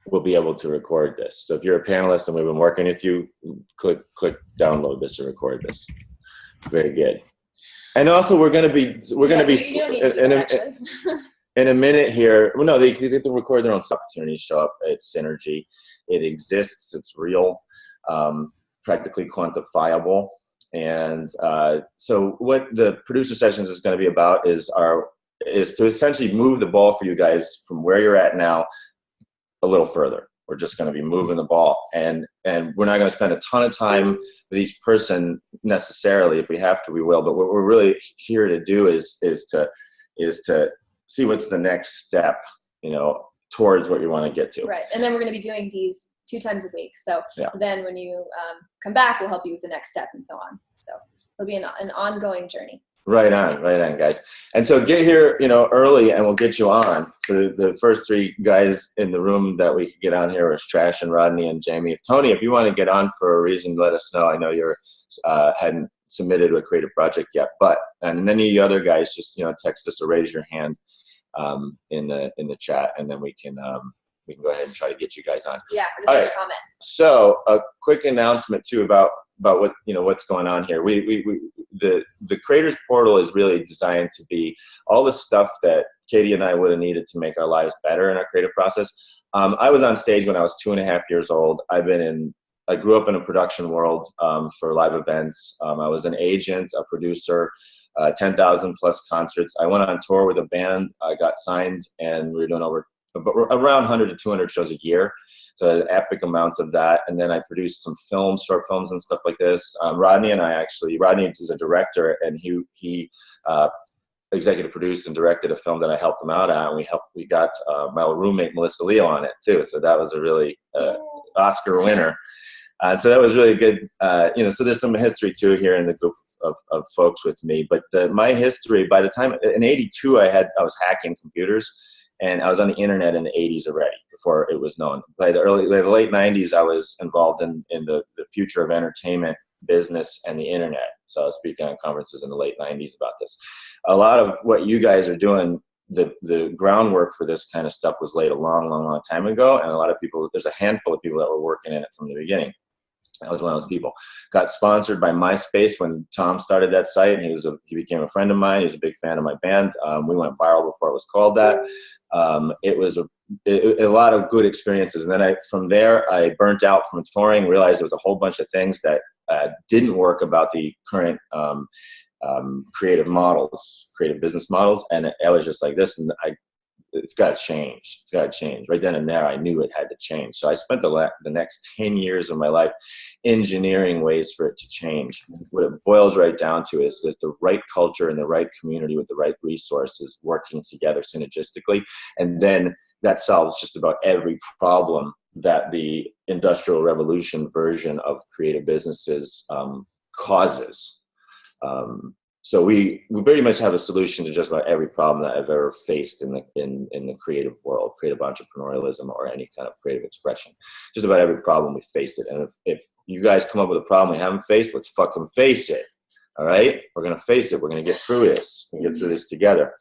will be able to record this. So if you're a panelist and we've been working with you, click download this and record this. Very good. And also we're going to be in a minute here. Well, no, they get to record their own opportunities, show up. It's synergy. It exists. It's real, practically quantifiable. And so what the producer sessions is going to be about is to essentially move the ball for you guys from where you're at now a little further. We're just going to be moving the ball, and we're not going to spend a ton of time with each person necessarily. If we have to, we will. But what we're really here to do is to see what's the next step, towards what you want to get to. Right, and then we're going to be doing these 2 times a week. So yeah. Then when you come back, we'll help you with the next step and so on. So it'll be an ongoing journey. Right on, guys. And so get here, early, and we'll get you on. So the first 3 guys in the room that we could get on here was Trash and Rodney and Jamie. Tony, if you want to get on for a reason, let us know. I know you're hadn't submitted a creative project yet, and any of the other guys, just text us or raise your hand in the chat, and then we can go ahead and try to get you guys on. Yeah, just leave a comment. So a quick announcement too about what what's going on here. The creators portal is really designed to be all the stuff that Katie and I would have needed to make our lives better in our creative process. I was on stage when I was 2.5 years old. I grew up in a production world for live events. I was an agent, a producer, 10,000 plus concerts. I went on tour with a band. I got signed, and we were doing around 100 to 200 shows a year. So an epic amounts of that. And then I produced some films, short films and stuff like this. Rodney is a director, and he executive produced and directed a film that I helped him out at. And we got my roommate, Melissa Leo, on it too. So that was a really Oscar winner. So that was really good. So there's some history too here in the group of folks with me. But my history, by the time in '82, I was hacking computers. And I was on the internet in the '80s already, before it was known. By the late '90s, I was involved in the future of entertainment business and the internet. So I was speaking on conferences in the late '90s about this. A lot of what you guys are doing, the groundwork for this kind of stuff was laid a long time ago. And a lot of people, there's a handful of people that were working in it from the beginning. I was one of those people. Got sponsored by MySpace when Tom started that site, and he became a friend of mine. He was a big fan of my band. We went viral before it was called that. It was a lot of good experiences, and then from there I burnt out from touring. Realized there was a whole bunch of things that didn't work about the current creative business models, and I was just like this, and it's got to change. It's got to change. Right then and there, I knew it had to change. So I spent the next 10 years of my life engineering ways for it to change. What it boils right down to is that the right culture and the right community with the right resources working together synergistically. And then that solves just about every problem that the Industrial Revolution version of creative businesses causes. So we pretty much have a solution to just about every problem that I've ever faced in the creative world, creative entrepreneurialism, or any kind of creative expression. Just about every problem we faced it. And if you guys come up with a problem we haven't faced, let's fucking face it. All right, we're gonna face it. We're gonna get through this. We're gonna get through this together.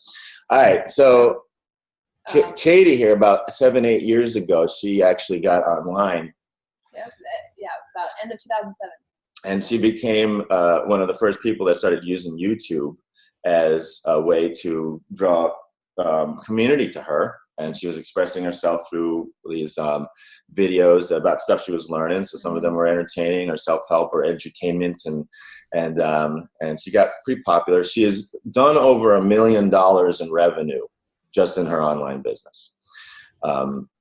All right. So Katie here, about 7-8 years ago, she actually got online. Yeah, about end of 2007. And she became one of the first people that started using YouTube as a way to draw community to her. And she was expressing herself through these videos about stuff she was learning. So some of them were entertaining or self-help or edutainment, and she got pretty popular. She has done over $1 million in revenue just in her online business.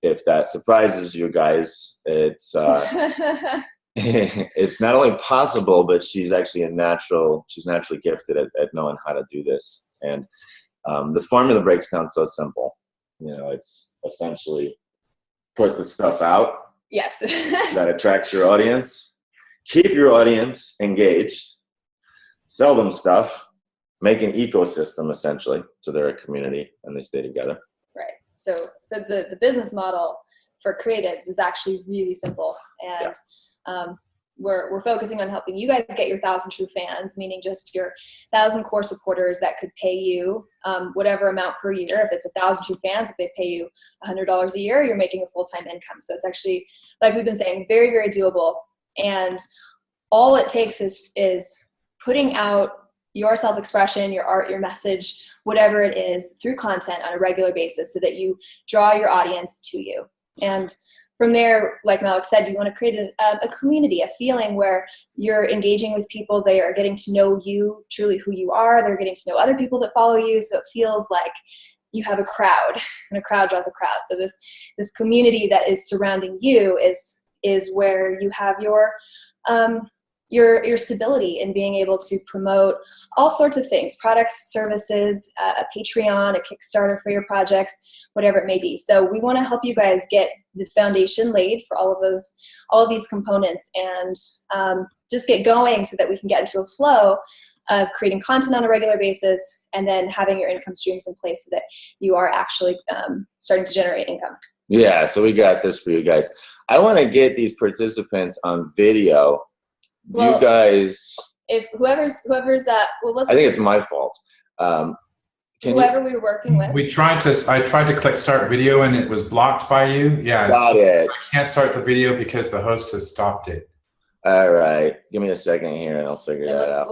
If that surprises you guys, it's it's not only possible, but she's actually she's naturally gifted at knowing how to do this. And the formula breaks down so simple. It's essentially put the stuff out. Yes. That attracts your audience. Keep your audience engaged. Sell them stuff. Make an ecosystem, essentially, so they're a community and they stay together. Right. So the business model for creatives is actually really simple. And we're focusing on helping you guys get your 1,000 true fans, meaning just your 1,000 core supporters that could pay you whatever amount per year. If it's 1,000 true fans, if they pay you $100 a year, you're making a full-time income. So it's actually, like we've been saying, very, very doable. And all it takes is putting out your self-expression, your art, your message, whatever it is, through content on a regular basis so that you draw your audience to you. And from there, like Malik said, you want to create a community, a feeling where you're engaging with people. They are getting to know you, truly who you are. They're getting to know other people that follow you. So it feels like you have a crowd, and a crowd draws a crowd. So this community that is surrounding you is where you have your stability in being able to promote all sorts of things, products, services, a Patreon, a Kickstarter for your projects, whatever it may be. So we want to help you guys get the foundation laid for all of these components, and just get going so that we can get into a flow of creating content on a regular basis and then having your income streams in place so that you are actually starting to generate income. Yeah, so we got this for you guys. I want to get these participants on video. Well, you guys, if whoever's well, I think it's my fault. Whoever we were working with. I tried to click start video and it was blocked by you. Yeah. Got it. I can't start the video because the host has stopped it. All right. Give me a second here and I'll figure that out.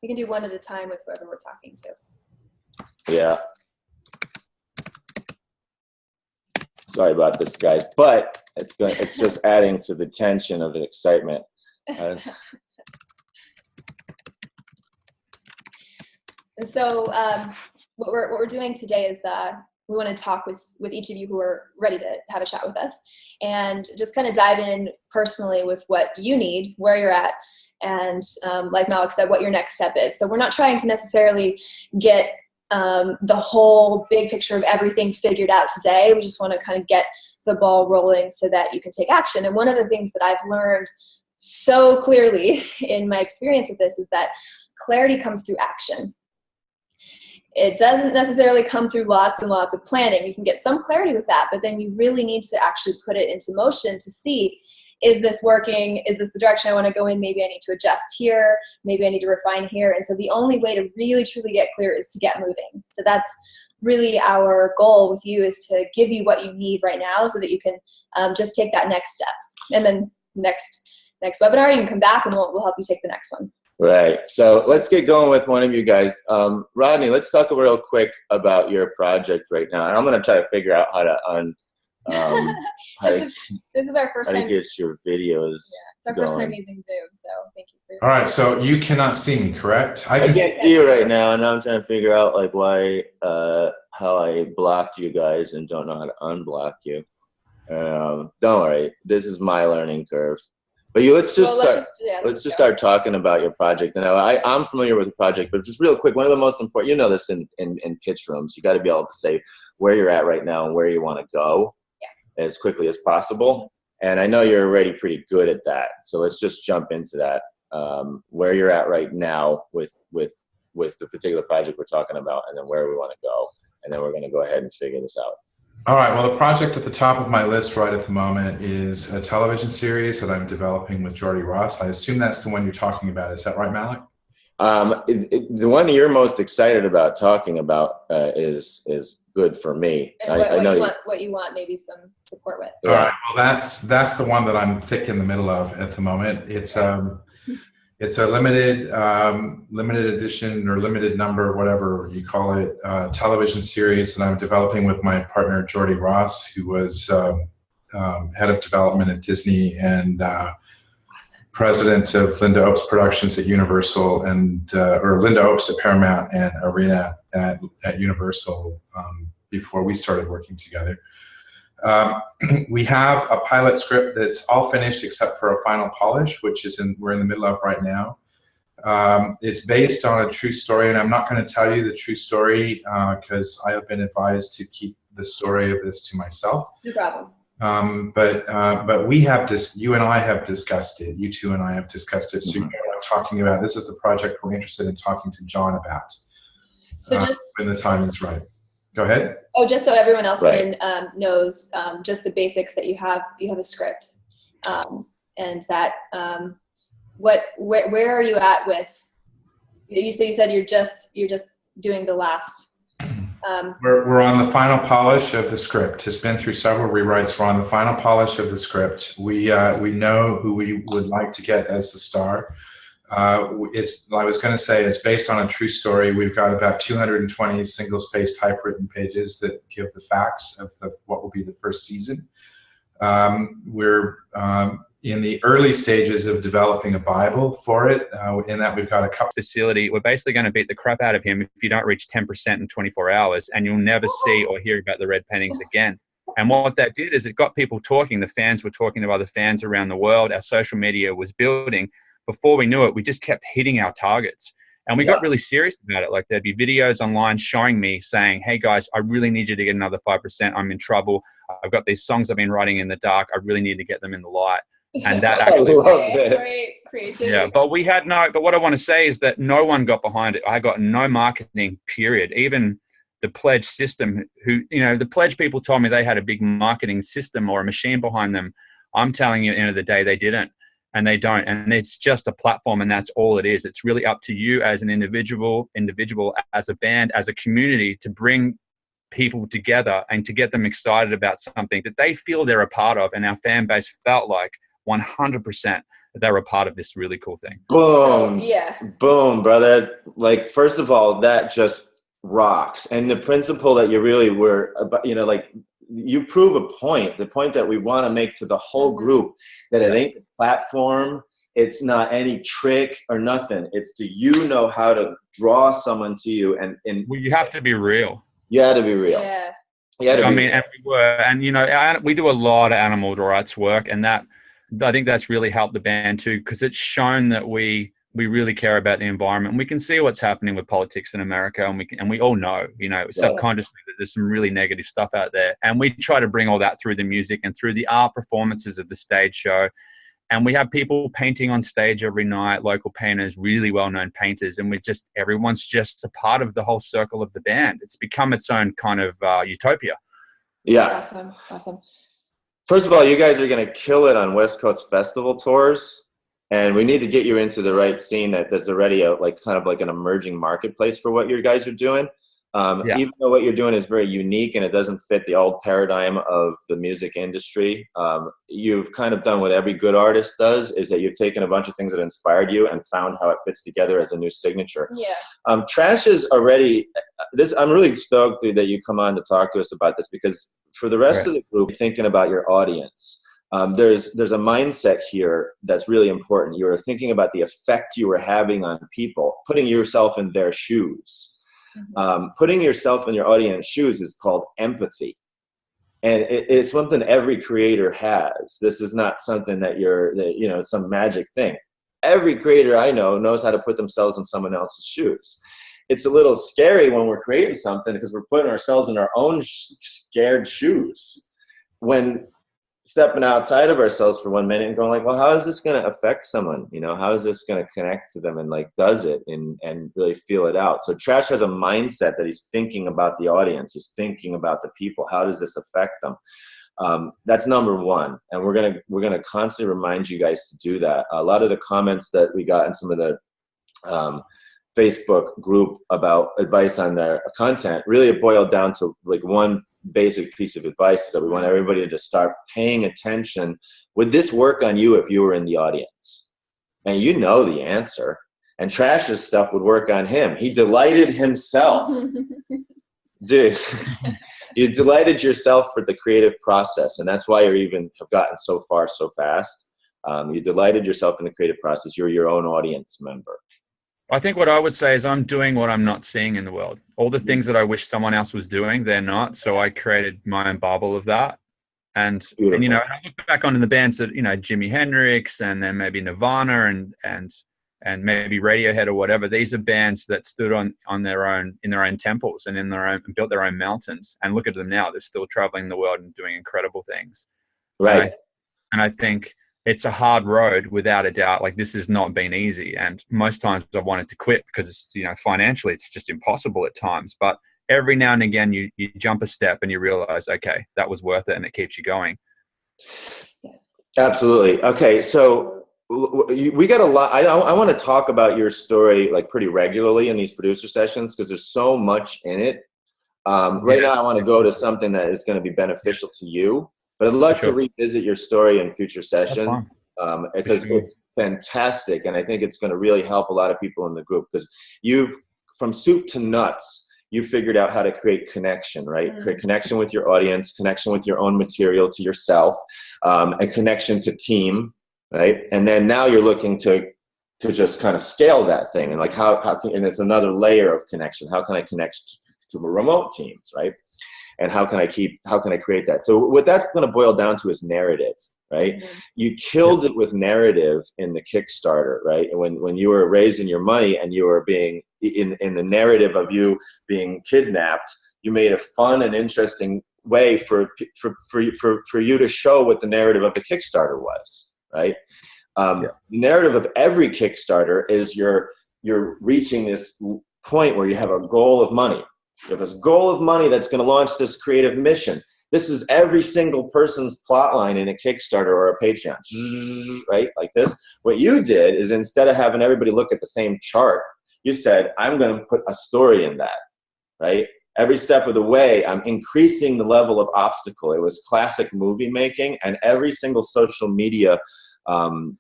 We can do one at a time with whoever we're talking to. Yeah. Sorry about this, guys, but it's just adding to the tension of the excitement. So what we're doing today is we want to talk with each of you who are ready to have a chat with us, and just kind of dive in personally with what you need, where you're at, and like Malik said, what your next step is. So we're not trying to necessarily get the whole big picture of everything figured out today. We just want to kind of get the ball rolling so that you can take action. And one of the things that I've learned so clearly in my experience with this is that clarity comes through action. It doesn't necessarily come through lots and lots of planning. You can get some clarity with that, but then you really need to actually put it into motion to see, is this working? Is this the direction I want to go in? Maybe I need to adjust here. Maybe I need to refine here. And so the only way to really truly get clear is to get moving. So that's really our goal with you, is to give you what you need right now so that you can just take that next step. And then next webinar, you can come back and we'll help you take the next one. Right. So let's get going with one of you guys. Rodney, let's talk real quick about your project right now. And I'm going to try to figure out how to this is our first time. How to get your videos. Yeah, it's our first time using Zoom, so thank you for your All right, so you cannot see me, correct? I can't see you right now, and I'm trying to figure out like why, how I blocked you guys and don't know how to unblock you. Don't worry, this is my learning curve. But let's just start talking about your project. And I'm familiar with the project, but just real quick, one of the most important, you know this in pitch rooms, you got to be able to say where you're at right now and where you want to go as quickly as possible. And I know you're already pretty good at that. So let's just jump into that. Where you're at right now with the particular project we're talking about, and then where we want to go. And then we're going to go ahead and figure this out. All right, well, the project at the top of my list right at the moment is a television series that I'm developing with Geordie Ross. I assume that's the one you're talking about. Is that right, Malik? The one you're most excited about talking about is good for me. And what you want maybe some support with. All right, well, that's the one that I'm thick in the middle of at the moment. It's a limited edition or limited number, whatever you call it, television series that I'm developing with my partner Geordie Ross, who was head of development at Disney and president of Linda Opes Productions at Universal, and or Linda Opes at Paramount and Arena at Universal before we started working together. We have a pilot script that's all finished except for a final polish, which we're in the middle of right now. It's based on a true story, and I'm not going to tell you the true story because I have been advised to keep the story of this to myself. No problem. But we have you and I have discussed it. You two and I have discussed it. So you know what I'm talking about. This is the project we're interested in talking to John about. So just when the time is right. Go ahead. Oh, just so everyone else knows, just the basics, that you have a script, and that where are you at with, you said you're just doing the last, We're on the final polish of the script. It's been through several rewrites. We're on the final polish of the script. We know who we would like to get as the star. I was going to say, it's based on a true story. We've got about 220 single-spaced typewritten pages that give the facts of what will be the first season. We're in the early stages of developing a Bible for it, in that we've got a couple facility. We're basically going to beat the crap out of him if you don't reach 10% in 24 hours, and you'll never see or hear about the red paintings again. And what that did is it got people talking. The fans were talking to other fans around the world. Our social media was building. Before we knew it, we just kept hitting our targets. And we got really serious about it. Like, there'd be videos online showing me saying, hey guys, I really need you to get another 5%. I'm in trouble. I've got these songs I've been writing in the dark. I really need to get them in the light. And that actually, crazy. Yeah, but what I want to say is that no one got behind it. I got no marketing, period. Even the Pledge system, the Pledge people told me they had a big marketing system or a machine behind them. I'm telling you, at the end of the day, they didn't. And they don't. And it's just a platform, and that's all it is. It's really up to you as an individual, as a band, as a community, to bring people together and to get them excited about something that they feel they're a part of. And our fan base felt like 100% that they were a part of this really cool thing. Boom. Yeah. Boom, brother. Like, first of all, that just rocks. And the principle that you really were about, you prove a point, the point that we want to make to the whole group, that it ain't the platform, it's not any trick or nothing. It's do you know how to draw someone to you, and well, you have to be real. You had to be real. Yeah. And we were, and we do a lot of animal rights work, and that, I think that's really helped the band too, because it's shown that we really care about the environment. We can see what's happening with politics in America, and we all know, subconsciously, that there's some really negative stuff out there. And we try to bring all that through the music and through the art performances of the stage show. And we have people painting on stage every night, local painters, really well-known painters, and everyone's just a part of the whole circle of the band. It's become its own kind of utopia. Yeah. Awesome. First of all, you guys are going to kill it on West Coast festival tours. And we need to get you into the right scene that's already kind of like an emerging marketplace for what you guys are doing. Even though what you're doing is very unique and it doesn't fit the old paradigm of the music industry, you've kind of done what every good artist does, is that you've taken a bunch of things that inspired you and found how it fits together as a new signature. Yeah. Trash is already I'm really stoked, dude, that you come on to talk to us about this, because for the rest of the group, thinking about your audience, there's a mindset here that's really important. You're thinking about the effect you were having on people, putting yourself in their shoes. Putting yourself in your audience's shoes is called empathy. And it's something every creator has. This is not something that some magic thing. Every creator I know knows how to put themselves in someone else's shoes. It's a little scary when we're creating something, because we're putting ourselves in our own scared shoes. When stepping outside of ourselves for 1 minute and going like, well, how is this going to affect someone? How is this going to connect to them, and does it, and really feel it out. So Trash has a mindset that he's thinking about the audience. He's thinking about the people. How does this affect them? That's number one. And we're going to constantly remind you guys to do that. A lot of the comments that we got in some of the Facebook group about advice on their content really boiled down to one basic piece of advice, is that we want everybody to start paying attention. Would this work on you if you were in the audience? And you know the answer. And Trash's stuff would work on him. He delighted himself. Dude, you delighted yourself for the creative process, and that's why you even have gotten so far so fast. You delighted yourself in the creative process. You're your own audience member. I think what I would say is I'm doing what I'm not seeing in the world. All the things that I wish someone else was doing, they're not. So I created my own bubble of that. And I look back on the bands that, Jimi Hendrix, and then maybe Nirvana and maybe Radiohead or whatever. These are bands that stood on their own, in their own temples and and built their own mountains. And look at them now. They're still traveling the world and doing incredible things. Right. And I think it's a hard road, without a doubt. This has not been easy. And most times I've wanted to quit because it's, financially, it's just impossible at times. But every now and again, you jump a step and you realize, okay, that was worth it, and it keeps you going. Absolutely. Okay. So we got a lot. I want to talk about your story like pretty regularly in these producer sessions because there's so much in it. Right now, I want to go to something that is going to be beneficial to you, but I'd like to revisit your story in future sessions because it's fantastic, and I think it's going to really help a lot of people in the group because from soup to nuts, you figured out how to create connection, right? Create connection with your audience, connection with your own material to yourself, and connection to team, right? And then now you're looking to just kind of scale that thing and like how can, and it's another layer of connection. How can I connect to remote teams, right? And how can I create that? So what that's going to boil down to is narrative, right? You killed it with narrative in the Kickstarter, right? When you were raising your money and you were being in the narrative of you being kidnapped, you made a fun and interesting way for you to show what the narrative of the Kickstarter was, right? The narrative of every Kickstarter is you're reaching this point where you have a goal of money. You have this goal of money that's going to launch this creative mission. This is every single person's plot line in a Kickstarter or a Patreon, right? Like this. What you did is instead of having everybody look at the same chart, you said, I'm going to put a story in that, right? Every step of the way, I'm increasing the level of obstacle. It was classic movie making, and every single social media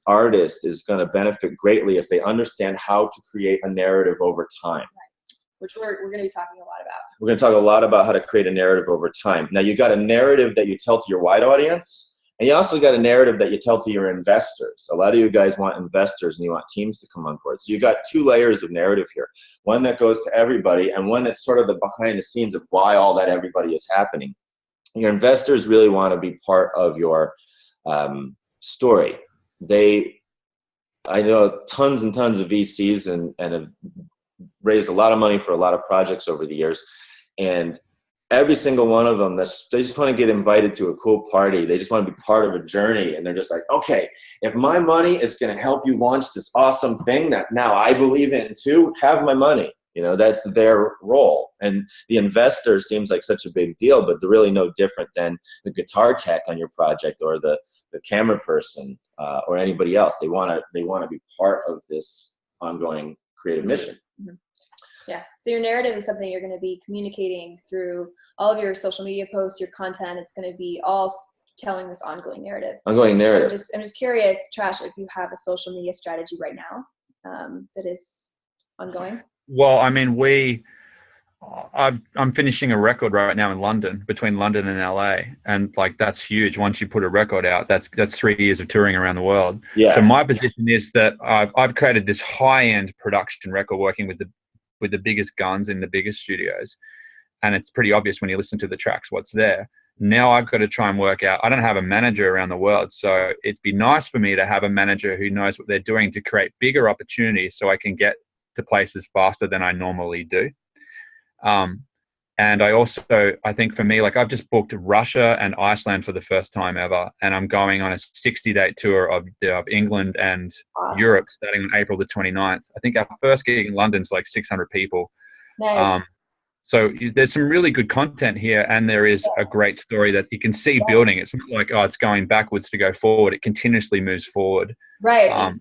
artist is going to benefit greatly if they understand how to create a narrative over time. Which we're going to be talking a lot about. We're going to talk a lot about how to create a narrative over time. Now, you got a narrative that you tell to your wide audience, and you also got a narrative that you tell to your investors. A lot of you guys want investors and you want teams to come on board. So you got two layers of narrative here. One that goes to everybody and one that's sort of the behind the scenes of why all that everybody is happening. Your investors really want to be part of your story. I know tons and tons of VCs and have raised a lot of money for a lot of projects over the years, and every single one of them, they just want to get invited to a cool party. They just want to be part of a journey, and they're just like, okay, if my money is going to help you launch this awesome thing that now I believe in too, have my money. You know, that's their role. And the investor seems like such a big deal, but they're really no different than the guitar tech on your project or the camera person or anybody else. They want to be part of this ongoing creative mission. Yeah. So your narrative is something you're going to be communicating through all of your social media posts, your content. It's going to be all telling this ongoing narrative. Ongoing narrative. So I'm just curious, Trash, if you have a social media strategy right now that is ongoing. Well, I mean, I'm finishing a record right now in London, between London and LA, and like that's huge. Once you put a record out, that's 3 years of touring around the world. Yes. So my position is that I've created this high-end production record working with the biggest guns in the biggest studios, and it's pretty obvious when you listen to the tracks what's there. Now I've got to try and work out. I don't have a manager around the world, so it'd be nice for me to have a manager who knows what they're doing to create bigger opportunities, so I can get to places faster than I normally do. And I think for me, like I've just booked Russia and Iceland for the first time ever, and I'm going on a 60-day tour of England and Europe starting on April the 29th. I think our first gig in London's like 600 people. Nice. So there's some really good content here, and there is a great story that you can see building. It's not like, it's going backwards to go forward. It continuously moves forward. Right.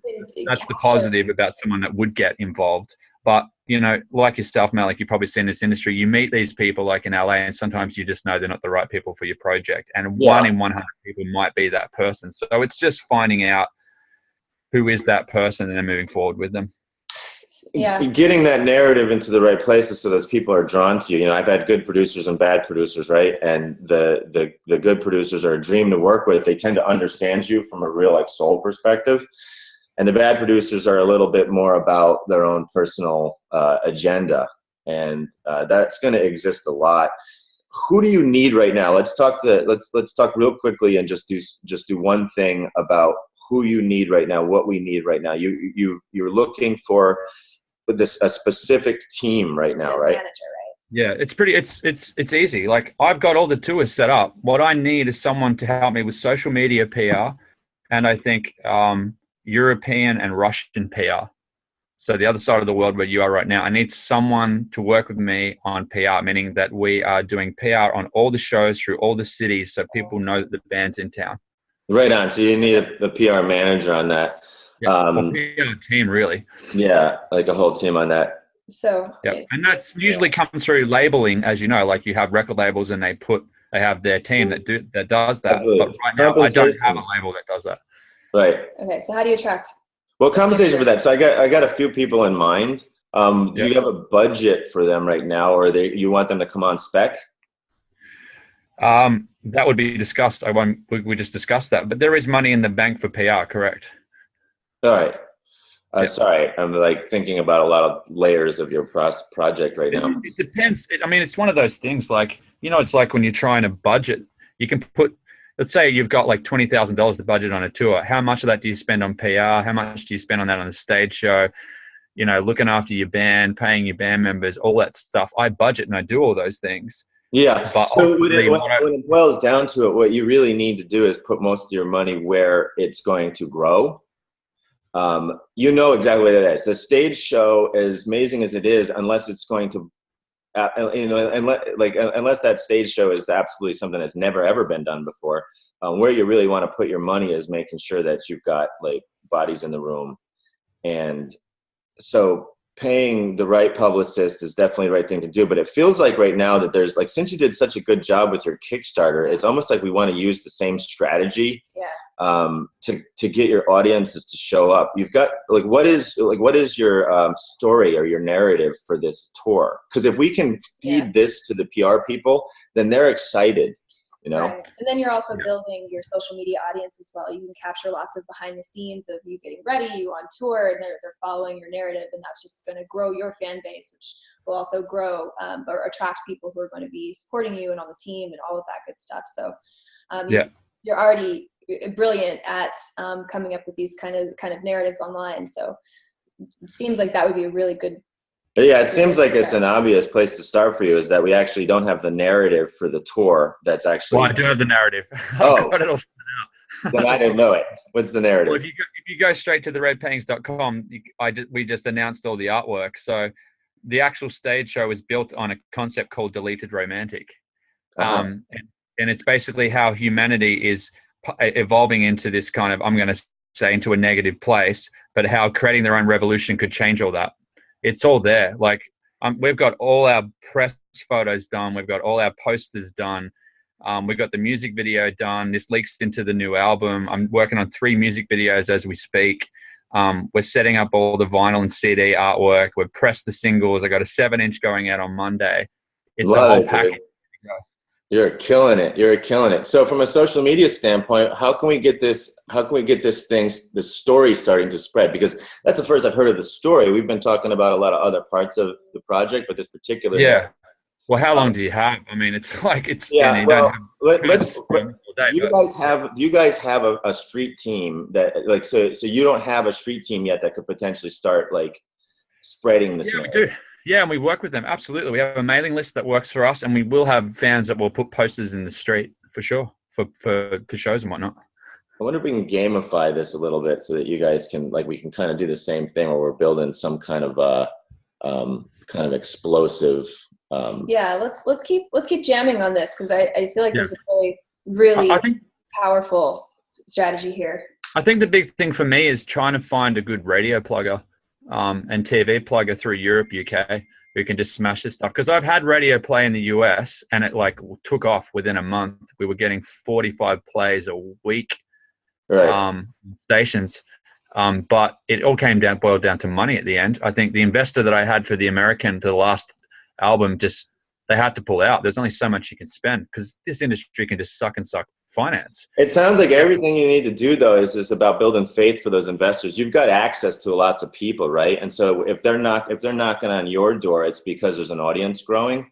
That's the positive about someone that would get involved. But, you know, like yourself, Malik, you probably see in this industry, you meet these people like in LA, and sometimes you just know they're not the right people for your project. And 1 in 100 people might be that person. So it's just finding out who is that person and then moving forward with them. Yeah. Getting that narrative into the right places so those people are drawn to you. You know, I've had good producers and bad producers, right? And the good producers are a dream to work with. They tend to understand you from a real like soul perspective. And the bad producers are a little bit more about their own personal agenda. And that's going to exist a lot. Who do you need right now? Let's talk real quickly and just do one thing about who you need right now, what we need right now. You're looking for a specific team right now, right? Manager, right? Yeah, it's easy. Like I've got all the tours set up. What I need is someone to help me with social media PR, and I think European and Russian PR. So the other side of the world where you are right now, I need someone to work with me on PR, meaning that we are doing PR on all the shows through all the cities so people know that the band's in town. Right on. So you need a PR manager on that. Yeah. Well, PR team really. Yeah, like a whole team on that. So Yeah, and that's usually comes through labeling, as you know, like you have record labels and they have their team that does that. Absolutely. But right now, I don't have a label that does that. Right. okay, so how do you attract? Well, compensation for that. So I got a few people in mind. Do you have a budget for them right now, or you want them to come on spec? That would be discussed. We just discussed that, but there is money in the bank for PR, correct? All right. Sorry, I'm like thinking about a lot of layers of your project right now. It depends. I mean, it's one of those things like, you know, it's like when you're trying to budget, you can put, let's say you've got like $20,000 to budget on a tour. How much of that do you spend on PR? How much do you spend on that on the stage show? You know, looking after your band, paying your band members, all that stuff. I budget and I do all those things. Yeah. But so when it boils down to it, what you really need to do is put most of your money where it's going to grow. You know exactly what it is. The stage show, as amazing as it is, unless it's going to, unless that stage show is absolutely something that's never ever been done before, where you really want to put your money is making sure that you've got like bodies in the room, and so paying the right publicist is definitely the right thing to do. But it feels like right now that there's like, since you did such a good job with your Kickstarter, it's almost like we want to use the same strategy. To get your audiences to show up. You've got what is your story or your narrative for this tour? Because if we can feed this to the PR people, then they're excited, you know. Right. And then you're also building your social media audience as well. You can capture lots of behind the scenes of you getting ready, you on tour, and they're following your narrative, and that's just going to grow your fan base, which will also grow or attract people who are going to be supporting you and on the team and all of that good stuff. So you're already brilliant at coming up with these kind of narratives online. So it seems like that would be a really good. Yeah, it seems like it's an obvious place to start for you, is that we actually don't have the narrative for the tour. That's actually. Well, I do have the narrative. Oh, I've got it all set out. Then I didn't know it. What's the narrative? Well, if you go straight to theredpaintings.com, we just announced all the artwork. So the actual stage show is built on a concept called Deleted Romantic. And it's basically how humanity is evolving into this kind of, I'm going to say, into a negative place, but how creating their own revolution could change all that. It's all there. Like we've got all our press photos done. We've got all our posters done. We've got the music video done. This leaks into the new album. I'm working on 3 music videos as we speak. We're setting up all the vinyl and CD artwork. We've pressed the singles. I got a 7-inch going out on Monday. It's a whole package. You're killing it. You're killing it. So from a social media standpoint, how can we get this story starting to spread? Because that's the first I've heard of the story. We've been talking about a lot of other parts of the project, but this particular. Yeah. Well, how long do you have? I mean, it's like it's. Yeah. You well, don't have do you guys have a street team that so you don't have a street team yet that could potentially start like spreading this? Yeah, we do. Yeah, and we work with them. Absolutely. We have a mailing list that works for us, and we will have fans that will put posters in the street for sure for shows and whatnot. I wonder if we can gamify this a little bit so that you guys can, like, we can kind of do the same thing where we're building some kind of explosive. Let's keep jamming on this, because I feel like there's a really powerful strategy here. I think the big thing for me is trying to find a good radio plugger. And TV plugger through Europe, UK, who can just smash this stuff. Because I've had radio play in the US, and it like took off within a month. We were getting 45 plays a week, stations. But it all boiled down to money at the end. I think the investor that I had for the last album, they had to pull out. There's only so much you can spend, because this industry can just suck finance. It sounds like everything you need to do, though, is about building faith for those investors. You've got access to lots of people, right? And so if they're knocking on your door, it's because there's an audience growing.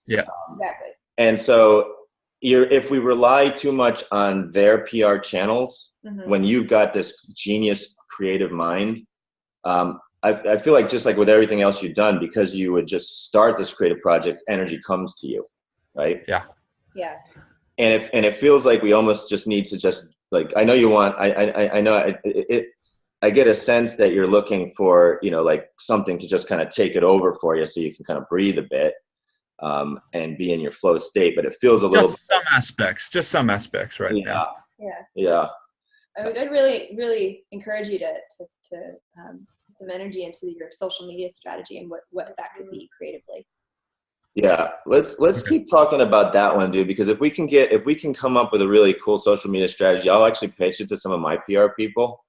Yeah, exactly. And so if we rely too much on their PR channels, when you've got this genius creative mind, I feel like, just like with everything else you've done, because you would just start this creative project, energy comes to you, right? Yeah. Yeah. And it feels like we almost just need to just, like, I know you want, I know I get a sense that you're looking for, like something to just kind of take it over for you, so you can kind of breathe a bit and be in your flow state. But it feels a little. Just some aspects right now. Yeah. I'd really, really encourage you to put some energy into your social media strategy and what that could be creatively. Yeah, let's keep talking about that one, dude. Because if we can come up with a really cool social media strategy, I'll actually pitch it to some of my PR people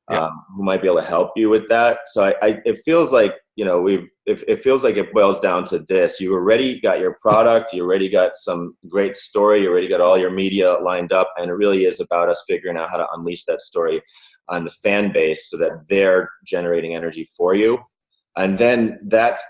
who might be able to help you with that. So it feels like it feels like it boils down to this: you already got your product, you already got some great story, you already got all your media lined up, and it really is about us figuring out how to unleash that story on the fan base so that they're generating energy for you. And then that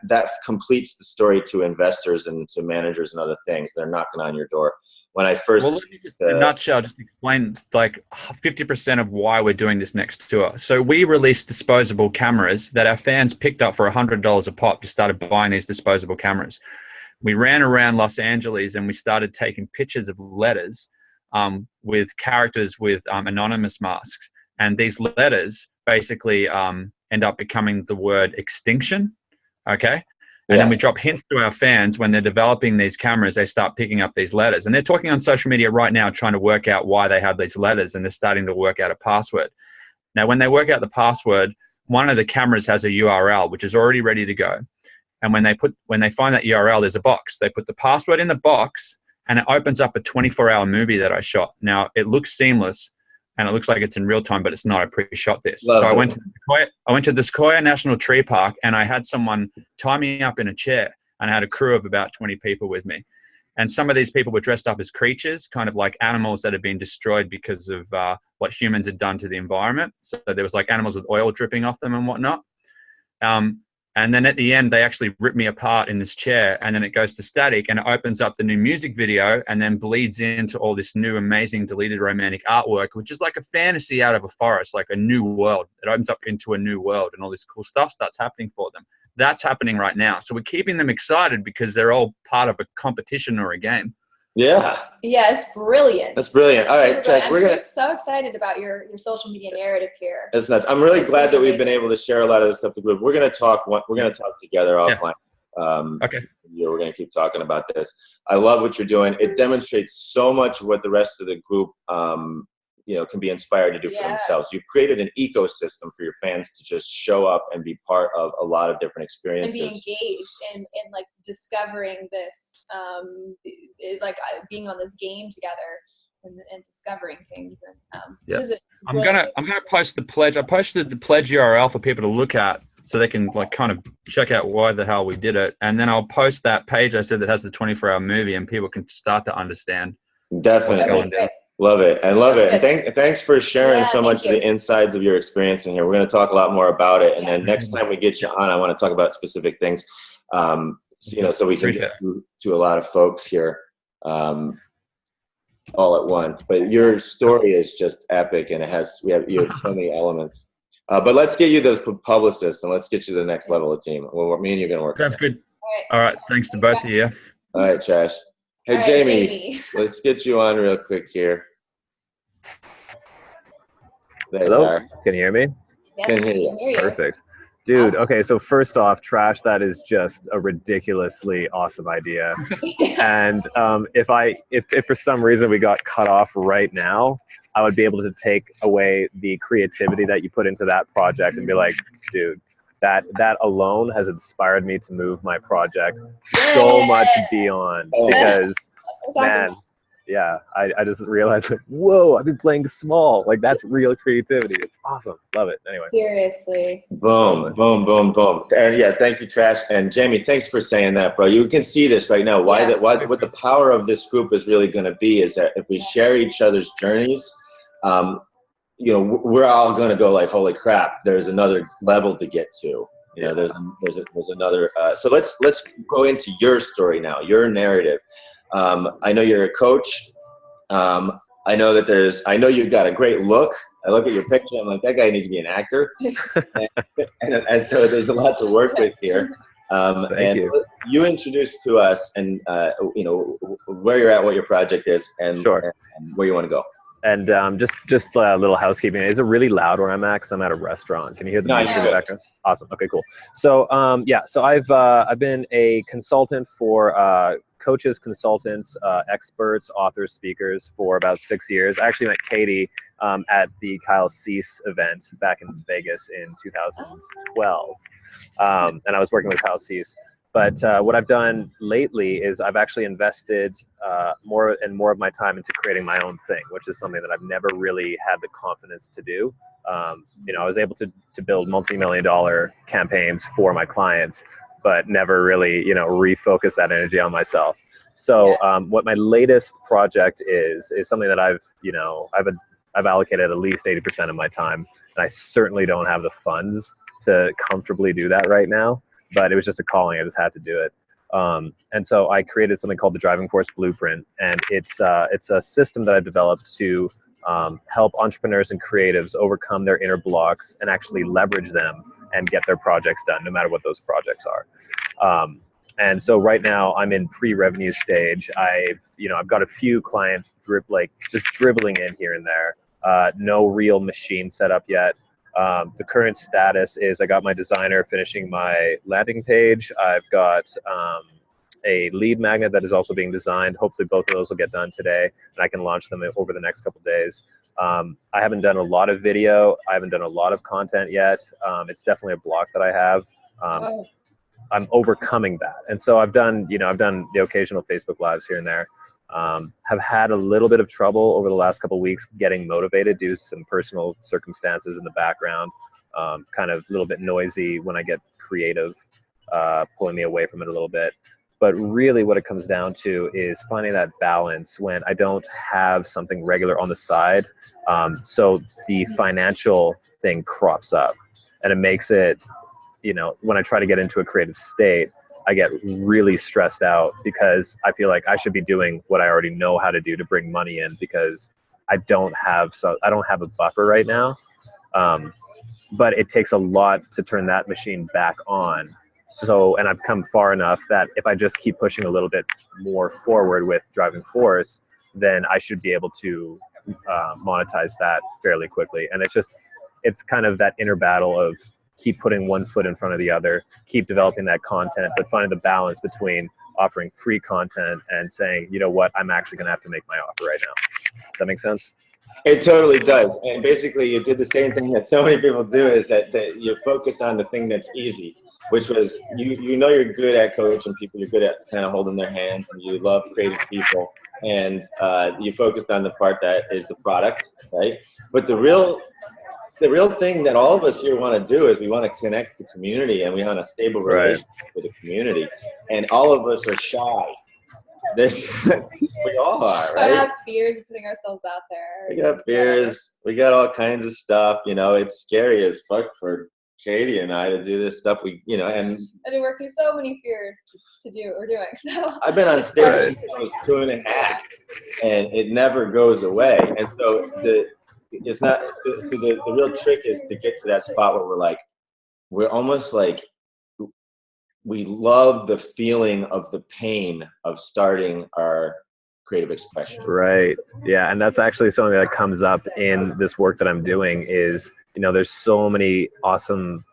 completes the story to investors and to managers and other things. They're knocking on your door. When I first, well, let me just in a nutshell, just explain like 50% of why we're doing this next tour. So we released disposable cameras that our fans picked up for $100 a pop. Just started buying these disposable cameras. We ran around Los Angeles and we started taking pictures of letters with characters with anonymous masks. And these letters basically end up becoming the word extinction, okay? And then we drop hints to our fans when they're developing these cameras, they start picking up these letters. And they're talking on social media right now trying to work out why they have these letters, and they're starting to work out a password. Now, when they work out the password, one of the cameras has a URL, which is already ready to go. And when they find that URL, there's a box. They put the password in the box, and it opens up a 24-hour movie that I shot. Now, it looks seamless, and it looks like it's in real time, but it's not. I pre-shot this. So I went to the Sequoia National Tree Park, and I had someone tie me up in a chair, and I had a crew of about 20 people with me. And some of these people were dressed up as creatures, kind of like animals that had been destroyed because of what humans had done to the environment. So there was like animals with oil dripping off them and whatnot. And then at the end, they actually rip me apart in this chair, and then it goes to static, and it opens up the new music video and then bleeds into all this new amazing deleted romantic artwork, which is like a fantasy out of a forest, like a new world. It opens up into a new world, and all this cool stuff starts happening for them. That's happening right now. So we're keeping them excited because they're all part of a competition or a game. Yeah, it's brilliant. That's brilliant. All right, Chad, I'm so excited about your social media narrative here. It's nuts. I'm really glad that we've been able to share a lot of this stuff with the group. We're going to talk together offline. Okay. We're going to keep talking about this. I love what you're doing. It demonstrates so much what the rest of the group can be inspired to do for themselves. You've created an ecosystem for your fans to just show up and be part of a lot of different experiences. And be engaged in like discovering this, being on this game together and discovering things. And I'm gonna post the pledge. I posted the pledge URL for people to look at so they can like kind of check out why the hell we did it. And then I'll post that page I said that has the 24-hour movie, and people can start to understand what's going down. Love it. I love it. And thanks for sharing so much of the insides of your experience in here. We're going to talk a lot more about it. And then next time we get you on, I want to talk about specific things, so we can get to a lot of folks here all at once. But your story is just epic, and you have so many elements. But let's get you those publicists, and let's get you to the next level of team. Well, me and you are going to work. That's good. All right. Thanks to both of you. All right, Chash. Hey, right, Jamie, let's get you on real quick here. There Hello? you are. Can you hear me? Yes, Can hear you. Perfect. Dude, Awesome. okay, so first off, Trash, that is just a ridiculously awesome idea. And if for some reason we got cut off right now, I would be able to take away the creativity that you put into that project and be like, dude, that alone has inspired me to move my project so much beyond. Because, man, yeah, I just realized, like, whoa, I've been playing small. Like, that's real creativity. It's awesome. Love it. Anyway. Seriously. Boom, boom, boom, boom. And thank you, Trash. And Jamie, thanks for saying that, bro. You can see this right now. What the power of this group is really going to be is that if we share each other's journeys, we're all going to go like, holy crap, there's another level to get to. There's another. So let's go into your story now, your narrative. I know you're a coach. I know you've got a great look. I look at your picture, I'm like, that guy needs to be an actor. and so there's a lot to work with here. Thank you. You introduced to us and, where you're at, what your project is, and, Sure. and where you want to go. And just a little housekeeping. Is it really loud where I'm at? Because I'm at a restaurant. Can you hear the music in the background? Awesome. Okay, cool. So so I've been a consultant for coaches, consultants, experts, authors, speakers for about 6 years. I actually met Katie at the Kyle Cease event back in Vegas in 2012. And I was working with Kyle Cease. But what I've done lately is I've actually invested more and more of my time into creating my own thing, which is something that I've never really had the confidence to do. I was able to build multi-million-dollar campaigns for my clients, but never really, refocus that energy on myself. So what my latest project is something that I've allocated at least 80% of my time, and I certainly don't have the funds to comfortably do that right now. But it was just a calling. I just had to do it. And so I created something called the Driving Force Blueprint. And it's a system that I developed to help entrepreneurs and creatives overcome their inner blocks and actually leverage them and get their projects done, no matter what those projects are. And so right now I'm in pre-revenue stage. I've got a few clients just dribbling in here and there. No real machine set up yet. The current status is I got my designer finishing my landing page. I've got a lead magnet that is also being designed. Hopefully both of those will get done today and I can launch them over the next couple of days. I haven't done a lot of video. I haven't done a lot of content yet. It's definitely a block that I have. I'm overcoming that. And so I've done the occasional Facebook Lives here and there. Have had a little bit of trouble over the last couple of weeks getting motivated due to some personal circumstances in the background, kind of a little bit noisy when I get creative, pulling me away from it a little bit. But really what it comes down to is finding that balance when I don't have something regular on the side. So the financial thing crops up and it makes it, when I try to get into a creative state, I get really stressed out because I feel like I should be doing what I already know how to do to bring money in because I don't have a buffer right now. But it takes a lot to turn that machine back on. So, and I've come far enough that if I just keep pushing a little bit more forward with Driving Force, then I should be able to monetize that fairly quickly. And it's kind of that inner battle of keep putting one foot in front of the other, keep developing that content, but finding the balance between offering free content and saying, you know what, I'm actually going to have to make my offer right now. Does that make sense? It totally does. And basically you did the same thing that so many people do, is that you focus on the thing that's easy, which was you're good at coaching people, you're good at kind of holding their hands, and you love creative people, and you focused on the part that is the product, right? But the real thing that all of us here want to do is we want to connect to community, and we want a stable relationship with the community. And all of us are shy. We all are, right? We have fears of putting ourselves out there. We got fears. We got all kinds of stuff. It's scary as fuck for Katie and I to do this stuff. And to work through so many fears to do what we're doing. So I've been on stage since I was 2.5, and it never goes away. And so the real trick is to get to that spot where we're almost like we love the feeling of the pain of starting our creative expression. Right. Yeah. And that's actually something that comes up in this work that I'm doing is, there's so many awesome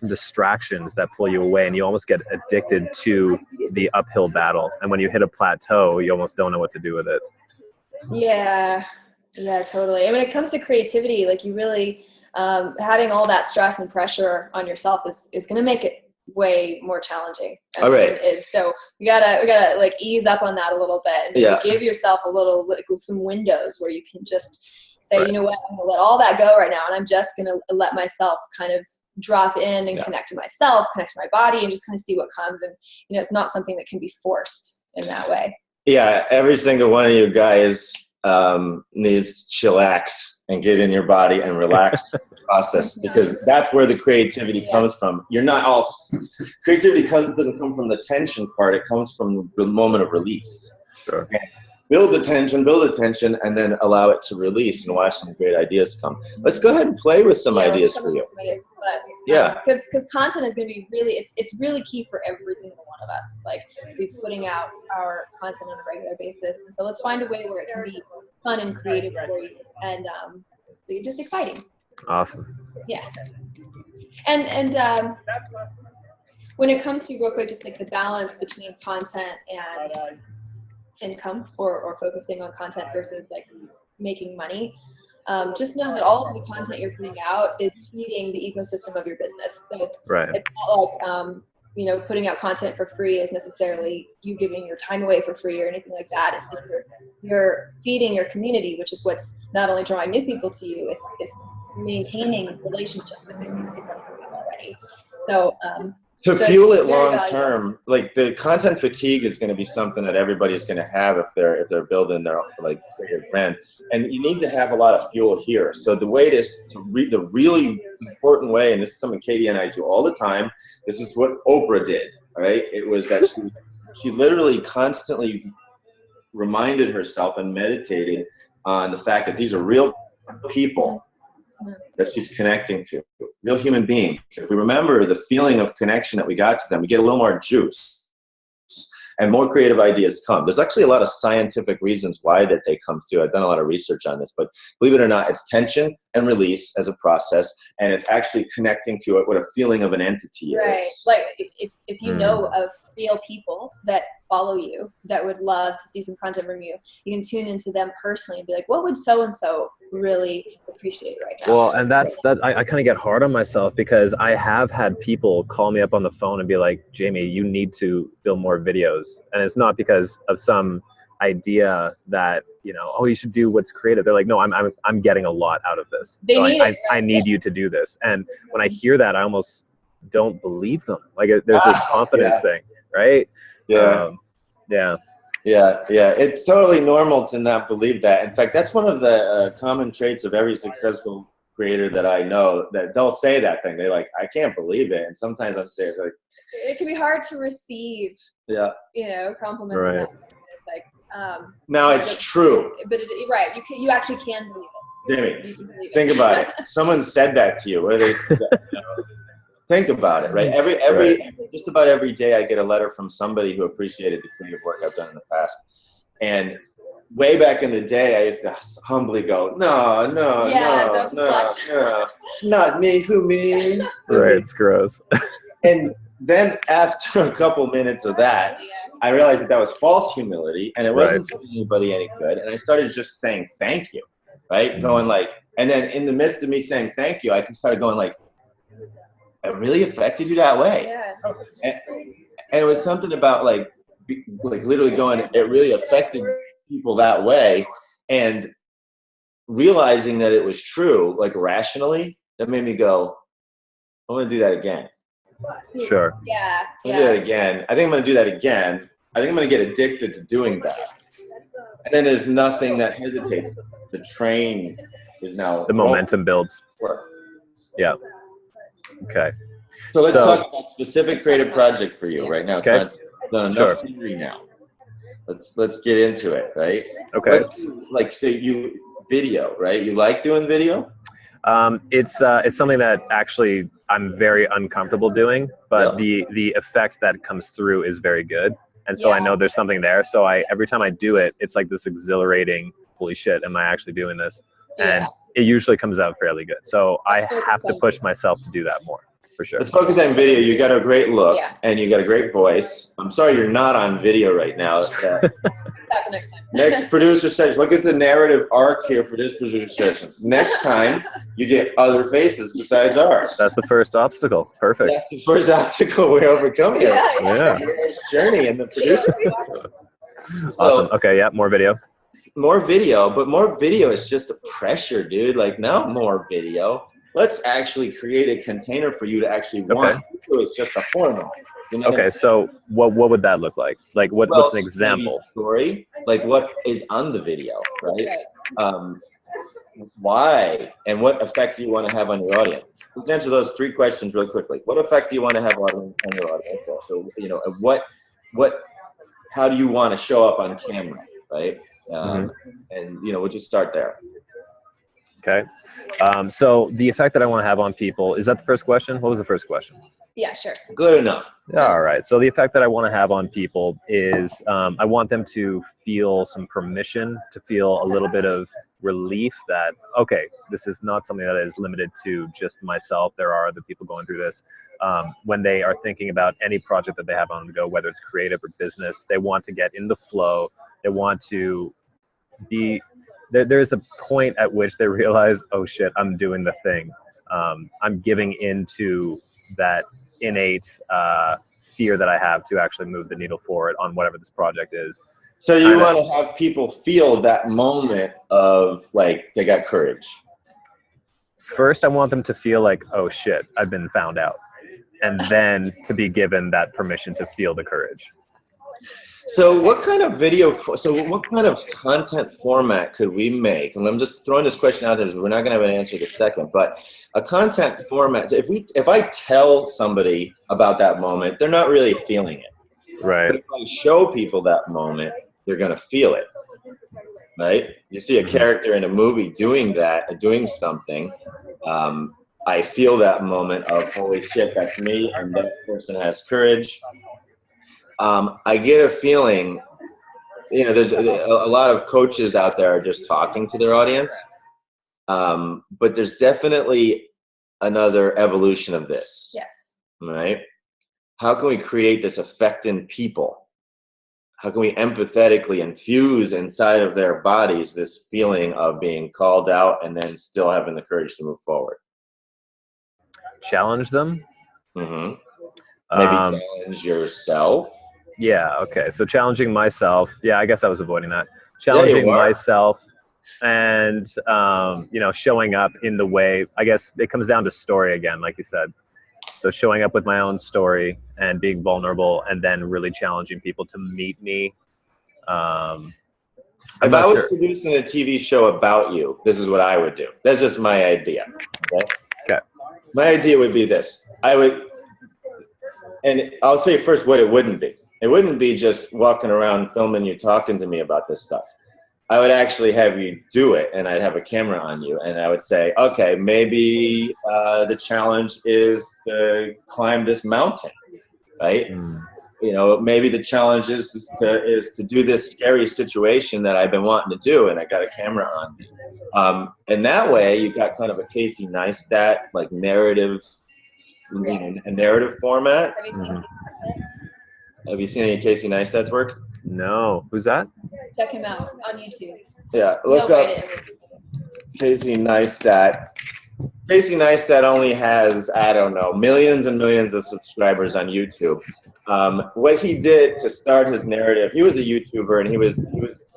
distractions that pull you away, and you almost get addicted to the uphill battle. And when you hit a plateau, you almost don't know what to do with it. Yeah, totally. And when it comes to creativity, you really, having all that stress and pressure on yourself is going to make it way more challenging. All right. So we gotta ease up on that a little bit and give yourself a little, some windows where you can just say, you know what, I'm gonna let all that go right now, and I'm just gonna let myself kind of drop in and connect to myself, connect to my body, and just kind of see what comes. And it's not something that can be forced in that way. Yeah, every single one of you guys needs to chillax and get in your body and relax the process, because that's where the creativity comes from. You're not all creativity doesn't come from the tension part. It comes from the moment of release. Sure. And build the tension, and then allow it to release and watch some great ideas come. Let's go ahead and play with some ideas for you. Because content is going to be really, it's really key for every single one of us. We're putting out our content on a regular basis, and so let's find a way where it can be fun and creative for you, and just exciting. Awesome. Yeah. And when it comes to, real quick, just like the balance between content and income, or focusing on content versus like making money, just know that all of the content you're putting out is feeding the ecosystem of your business. So it's Right. it's not like you know, putting out content for free is necessarily you giving your time away for free or anything like that. It's just you're feeding your community, which is what's not only drawing new people to you, it's maintaining relationships with people you have already. So to so fuel it's it very long valuable. term, like the content fatigue is going to be something that everybody's going to have if they're building their like creative brand, and you need to have a lot of fuel here. So the way the really important way, and this is something Katie and I do all the time. This is what Oprah did. All right, it was that she literally constantly reminded herself and meditated on the fact that these are real people that she's connecting to, real human beings. If we remember the feeling of connection that we got to them, we get a little more juice and more creative ideas come. There's actually a lot of scientific reasons why that they come through. I've done a lot of research on this, but believe it or not, it's tension and release as a process, and it's actually connecting to it, what a feeling of an entity Right. is. Like if you know of real people that follow you that would love to see some content from you, you can tune into them personally and be like, what would so-and-so really appreciate right now? Well, and I kind of get hard on myself because I have had people call me up on the phone and be like, Jamie, you need to film more videos. And it's not because of some idea that, you know, oh, you should do what's creative. They're like, no, I'm getting a lot out of this. They So need it, I need you to do this. And when I hear that, I almost don't believe them. Like there's this confidence thing, right? Yeah. Yeah. Yeah, it's totally normal to not believe that. In fact, that's one of the common traits of every successful creator that I know, that they'll say that thing. They're like, I can't believe it. And sometimes I'm there like, it can be hard to receive, yeah. you know, compliments. Right. In that way. It's like, Now it's true. but right, you actually can believe it. Jamie, You can believe it. think about it. Someone said that to you. What are they? Think about it, right? Just about every day, I get a letter from somebody who appreciated the creative work I've done in the past. And way back in the day, I used to humbly go, no, not me, who me? Right. It's gross. And then after a couple minutes of that, I realized that was false humility, and it wasn't doing anybody any good. And I started just saying thank you, right? Going like, and then in the midst of me saying thank you, I started going like, it really affected you that way. Yeah. And it was something about like literally going, it really affected people that way, and realizing that it was true, like rationally, that made me go, I'm gonna do that again. Sure. Yeah. I'm gonna do that again. I think I'm gonna do that again. I think I'm gonna get addicted to doing that. And then there's nothing that hesitates. The train is now The momentum builds. work. Yeah. Okay. So let's talk about specific creative project for you right now. Okay. Done enough theory now. Let's get into it, right? Okay. Like say you video, right? You like doing video? It's something that actually I'm very uncomfortable doing, but the effect that comes through is very good. And so I know there's something there. So every time I do it, it's like this exhilarating, holy shit, am I actually doing this? And it usually comes out fairly good. So I have to push myself to do that more, for sure. Let's focus on video. You got a great look and you got a great voice. I'm sorry you're not on video right now. Next time. Next producer session. Look at the narrative arc here for this producer sessions. Next time you get other faces besides ours. That's the first obstacle. Perfect. That's the first obstacle we're overcoming. Yeah. Journey in the producer. Awesome. Okay. Yeah. More video. More video, but more video is just a pressure, dude. Like, no more video. Let's actually create a container for you to actually want. Video is just a formula. You know so what would that look like? Like what's an example? Story, like what is on the video, right? Why and what effect do you want to have on your audience? Let's answer those three questions really quickly. What effect do you want to have on your audience? So, you know, how do you want to show up on camera, right? And you know, we'll just start there. Okay. So the effect that I want to have on people, is that the first question? What was the first question? Yeah, sure. Good enough. All right. So the effect that I want to have on people is I want them to feel some permission, to feel a little bit of relief that, okay, this is not something that is limited to just myself. There are other people going through this. When they are thinking about any project that they have on the go, whether it's creative or business, they want to get in the flow. They want to be, there's a point at which they realize, oh shit, I'm doing the thing. I'm giving into that innate fear that I have to actually move the needle forward on whatever this project is. So you want to have people feel that moment of like they got courage. First, I want them to feel like, oh shit, I've been found out. And then to be given that permission to feel the courage. So what kind of what kind of content format could we make? And I'm just throwing this question out there because we're not going to have an answer in a second, but a content format, if I tell somebody about that moment, they're not really feeling it. Right. But if I show people that moment, they're going to feel it. Right? You see a character in a movie doing that, doing something, I feel that moment of, holy shit, that's me, and that person has courage. I get a feeling, there's a lot of coaches out there are just talking to their audience, but there's definitely another evolution of this. Yes. Right? How can we create this effect in people? How can we empathetically infuse inside of their bodies this feeling of being called out and then still having the courage to move forward? Challenge them. Mm-hmm. Maybe challenge yourself. Yeah, okay. So challenging myself. Yeah, I guess I was avoiding that. Challenging myself and, showing up in the way, I guess it comes down to story again, like you said. So showing up with my own story and being vulnerable and then really challenging people to meet me. If I was producing a TV show about you, this is what I would do. That's just my idea. Okay. My idea would be this. And I'll say first what it wouldn't be. It wouldn't be just walking around filming you talking to me about this stuff. I would actually have you do it, and I'd have a camera on you, and I would say, okay, maybe the challenge is to climb this mountain, right? Maybe the challenge is to do this scary situation that I've been wanting to do, and I got a camera on me. And that way, you've got kind of a Casey Neistat like narrative, a narrative format. Have you seen any Casey Neistat's work? No. Who's that? Check him out on YouTube. Yeah, look up Casey Neistat. Casey Neistat only has, I don't know, millions and millions of subscribers on YouTube. What he did to start his narrative, he was a YouTuber and he was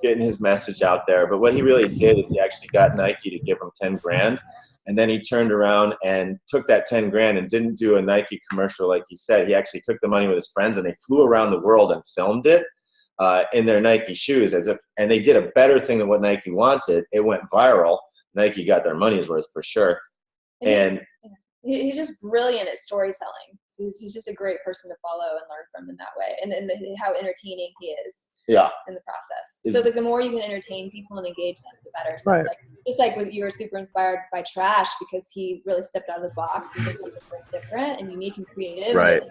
getting his message out there. But what he really did is he actually got Nike to give him 10 grand. And then he turned around and took that 10 grand and didn't do a Nike commercial like he said. He actually took the money with his friends and they flew around the world and filmed it in their Nike shoes and they did a better thing than what Nike wanted. It went viral. Nike got their money's worth for sure. And he's just brilliant at storytelling. So he's just a great person to follow and learn from in that way. And how entertaining he is in the process. So it's like the more you can entertain people and engage them, the better. So right. Just like you were super inspired by Trash because he really stepped out of the box and did something different and unique and creative. Right.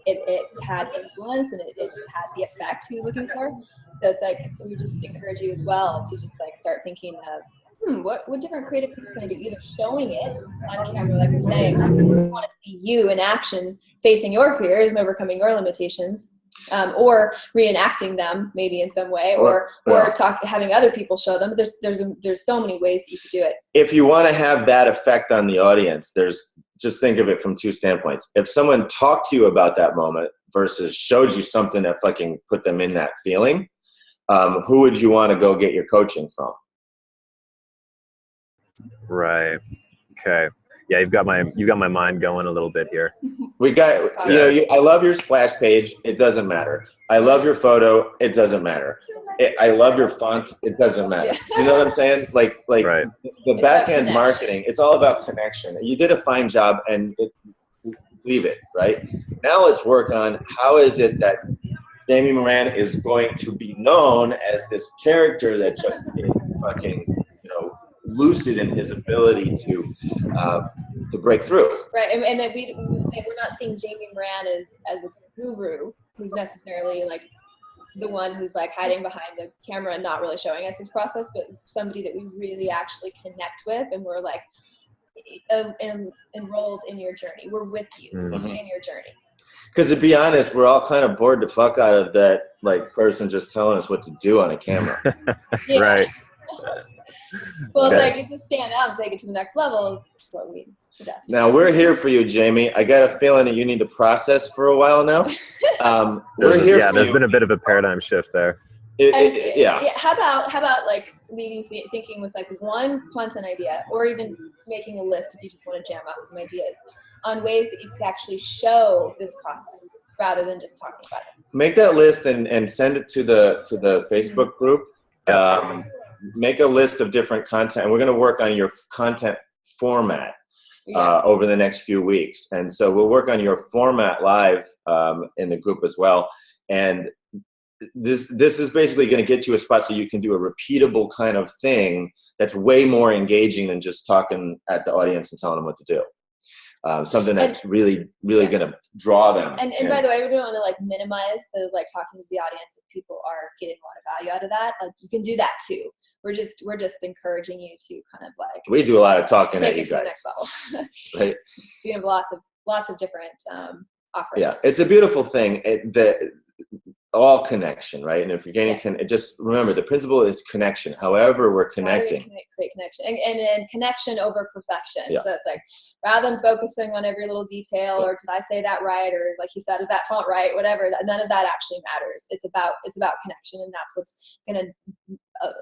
It had influence and it had the effect he was looking for. So it's like we just encourage you as well to just like start thinking of what different creative things can I do? Either showing it on camera, like we're saying, we want to see you in action, facing your fears and overcoming your limitations, or reenacting them maybe in some way, or having other people show them. But there's so many ways that you could do it. If you want to have that effect on the audience, just think of it from two standpoints. If someone talked to you about that moment versus showed you something that fucking put them in that feeling, who would you want to go get your coaching from? Right. Okay. Yeah, you've got my mind going a little bit here. We got, I love your splash page. It doesn't matter. I love your photo. It doesn't matter. I love your font. It doesn't matter. You know what I'm saying? Like right. The back end marketing. It's all about connection. You did a fine job, and leave it right. Now let's work on how is it that Jamie Moran is going to be known as this character that just is fucking lucid in his ability to break through. Right, and that we're not seeing Jamie Moran as a guru who's necessarily like the one who's like hiding behind the camera and not really showing us his process, but somebody that we really actually connect with, and we're like enrolled in your journey. We're with you in your journey. Because to be honest, we're all kind of bored the fuck out of that like person just telling us what to do on a camera. Yeah. Right. Well, Okay. it's like to stand out and take it to the next level is what we suggest. Now we're here for you, Jamie. I got a feeling that you need to process for a while now. We're here for There's you. been a bit of a paradigm shift there. Yeah. How about like leading thinking with like one content idea, or even making a list if you just want to jam out some ideas on ways that you could actually show this process rather than just talking about it. Make that list and send it to the Facebook group. Make a list of different content, and we're going to work on your content format over the next few weeks. And so we'll work on your format live in the group as well. And this is basically going to get you a spot so you can do a repeatable kind of thing that's way more engaging than just talking at the audience and telling them what to do. Something that's really going to draw them. And by the way, we don't want to like minimize the like talking to the audience if people are getting a lot of value out of that. Like you can do that too. We're just encouraging you to kind of like we do a lot of talking take at you it to the guys. next level. Right? We have lots of different offerings. Yeah, it's a beautiful thing. All connection, right? And if you're getting just remember the principle is connection. However, we're connecting. How do we create connection and connection over perfection. Yeah. So it's like rather than focusing on every little detail or did I say that right, or like you said, is that font right? Whatever. None of that actually matters. It's about connection, and that's what's going to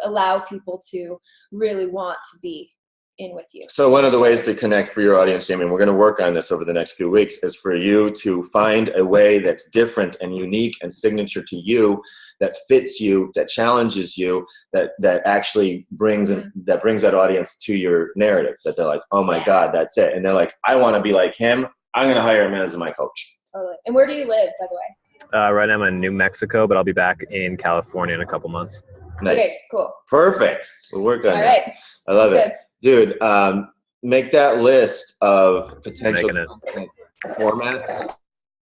allow people to really want to be in with you. So one of the ways to connect for your audience, Jamie, and we're going to work on this over the next few weeks, is for you to find a way that's different and unique and signature to you, that fits you, that challenges you, that actually brings that audience to your narrative, that they're like, oh my God, that's it. And they're like, I want to be like him. I'm going to hire him as my coach. Totally. And where do you live, by the way? Right now I'm in New Mexico, but I'll be back in California in a couple months. Nice. Okay, cool. Perfect. We'll work on All that. right. I love That's it. Dude, make that list of potential formats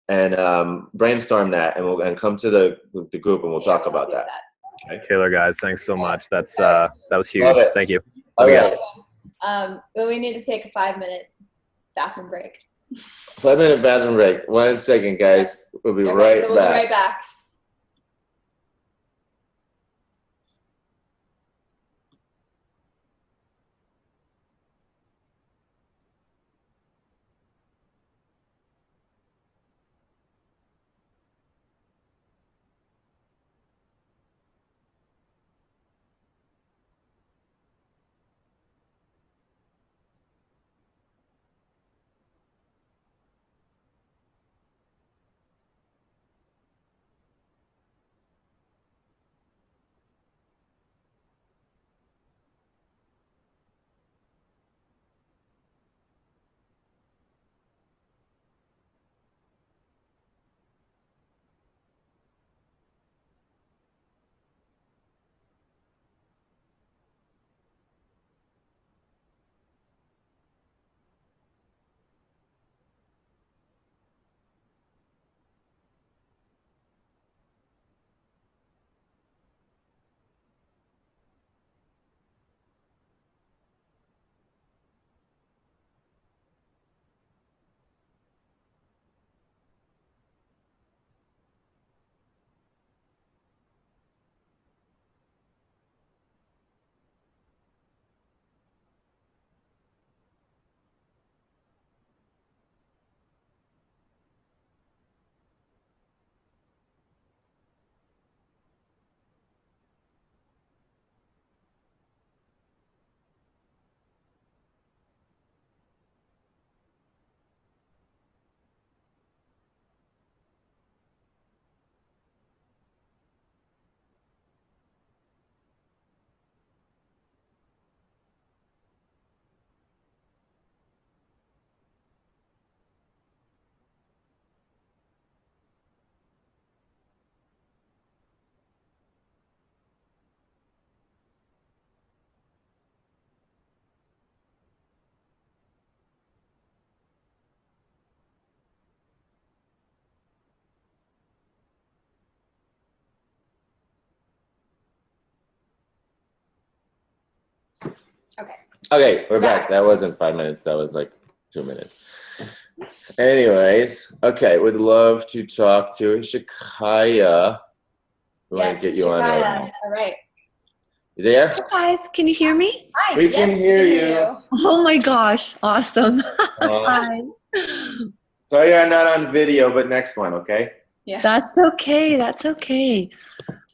and brainstorm that, and come to the group and we'll talk about that. Okay. Killer, guys. Thanks so much. That was huge. Love it. Thank you. Okay. Well, we need to take a 5-minute bathroom break. 5-minute bathroom break. 1 second, guys. We'll be right so we'll back. be right back. Okay. Okay, we're back. That wasn't 5 minutes. That was like 2 minutes. Anyways, okay, would love to talk to Shakaya. We want to get you on right now. All right. You there? Hi guys, can you hear me? Hi. We can hear you. Oh my gosh, awesome. Hi. Sorry you're not on video, but next one, okay? Yeah. That's okay. That's okay.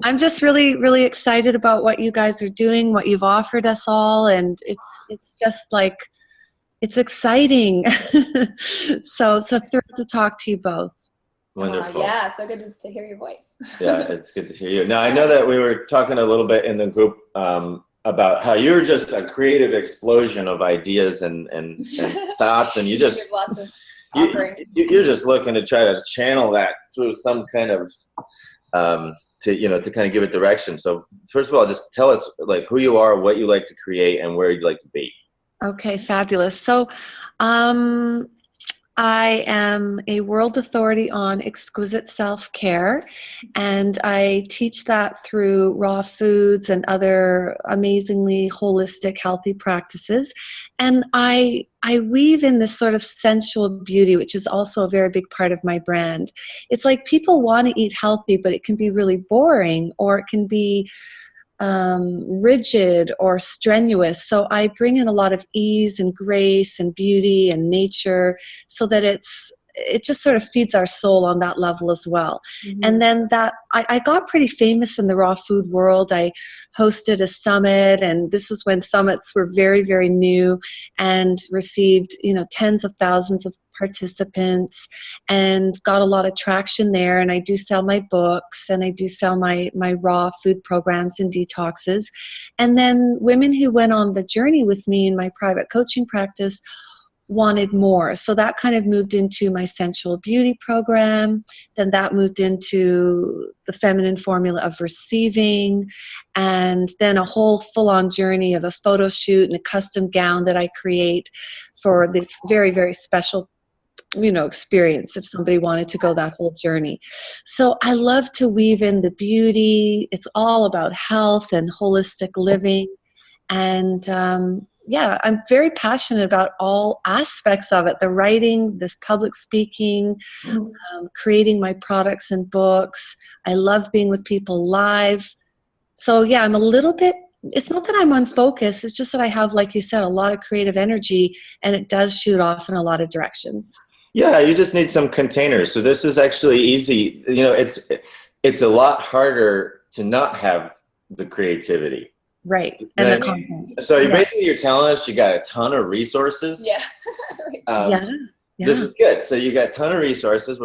I'm just really, really excited about what you guys are doing, what you've offered us all, and it's just like it's exciting. so thrilled to talk to you both. Wonderful. Yeah, so good to hear your voice. Yeah, it's good to hear you. Now, I know that we were talking a little bit in the group about how you're just a creative explosion of ideas and thoughts, and you just have lots of you're just looking to try to channel that through some kind of to kind of give it direction. So first of all, just tell us like who you are, what you like to create, and where you'd like to be. Okay, fabulous. So I am a world authority on exquisite self-care, and I teach that through raw foods and other amazingly holistic, healthy practices. And I weave in this sort of sensual beauty, which is also a very big part of my brand. It's like people want to eat healthy, but it can be really boring, or it can be rigid or strenuous. So I bring in a lot of ease and grace and beauty and nature, so that it just sort of feeds our soul on that level as well. Mm-hmm. And then I got pretty famous in the raw food world. I hosted a summit, and this was when summits were very, very new, and received, tens of thousands of participants, and got a lot of traction there. And I do sell my books, and I do sell my raw food programs and detoxes. And then women who went on the journey with me in my private coaching practice wanted more. So that kind of moved into my sensual beauty program. Then that moved into the feminine formula of receiving, and then a whole full-on journey of a photo shoot and a custom gown that I create for this very, very special experience if somebody wanted to go that whole journey. So I love to weave in the beauty. It's all about health and holistic living. And I'm very passionate about all aspects of it. The writing, this public speaking, creating my products and books. I love being with people live. So yeah, I'm a little bit, it's not that I'm unfocused. It's just that I have, like you said, a lot of creative energy, and it does shoot off in a lot of directions. Yeah, you just need some containers. So this is actually easy. It's a lot harder to not have the creativity. Right. And the content. So basically you're telling us you got a ton of resources. Yeah. This is good. So you got a ton of resources.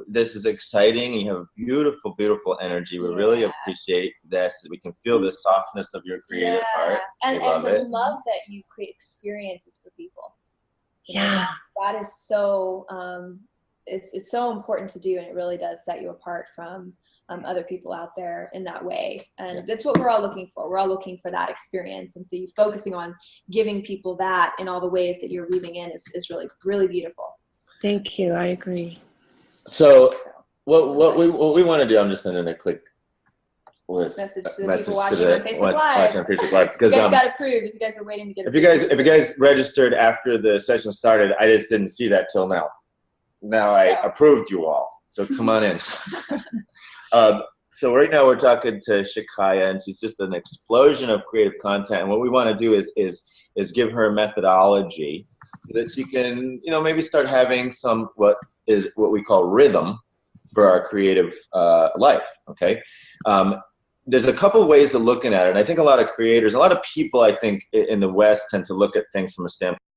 This is exciting. You have beautiful, beautiful energy. We really appreciate this. We can feel the softness of your creative heart. And the love that you create experiences for people. That is so, it's so important to do, and it really does set you apart from other people out there in that way. And that's what we're all looking for. We're all looking for that experience. And so you focusing on giving people that in all the ways that you're weaving in is really, really beautiful. Thank you. I agree. So what we want to do, I'm just sending a quick message to the people watching on Facebook Live. Because you guys got approved if you guys are waiting to get approved. If you guys registered after the session started, I just didn't see that till now. Now I approved you all. So come on in. So right now we're talking to Shakaya, and she's just an explosion of creative content. And what we want to do is give her a methodology that she can, maybe start having some what we call rhythm for our creative life. Okay. There's a couple ways of looking at it. And I think a lot of creators, a lot of people, I think in the West tend to look at things from a standpoint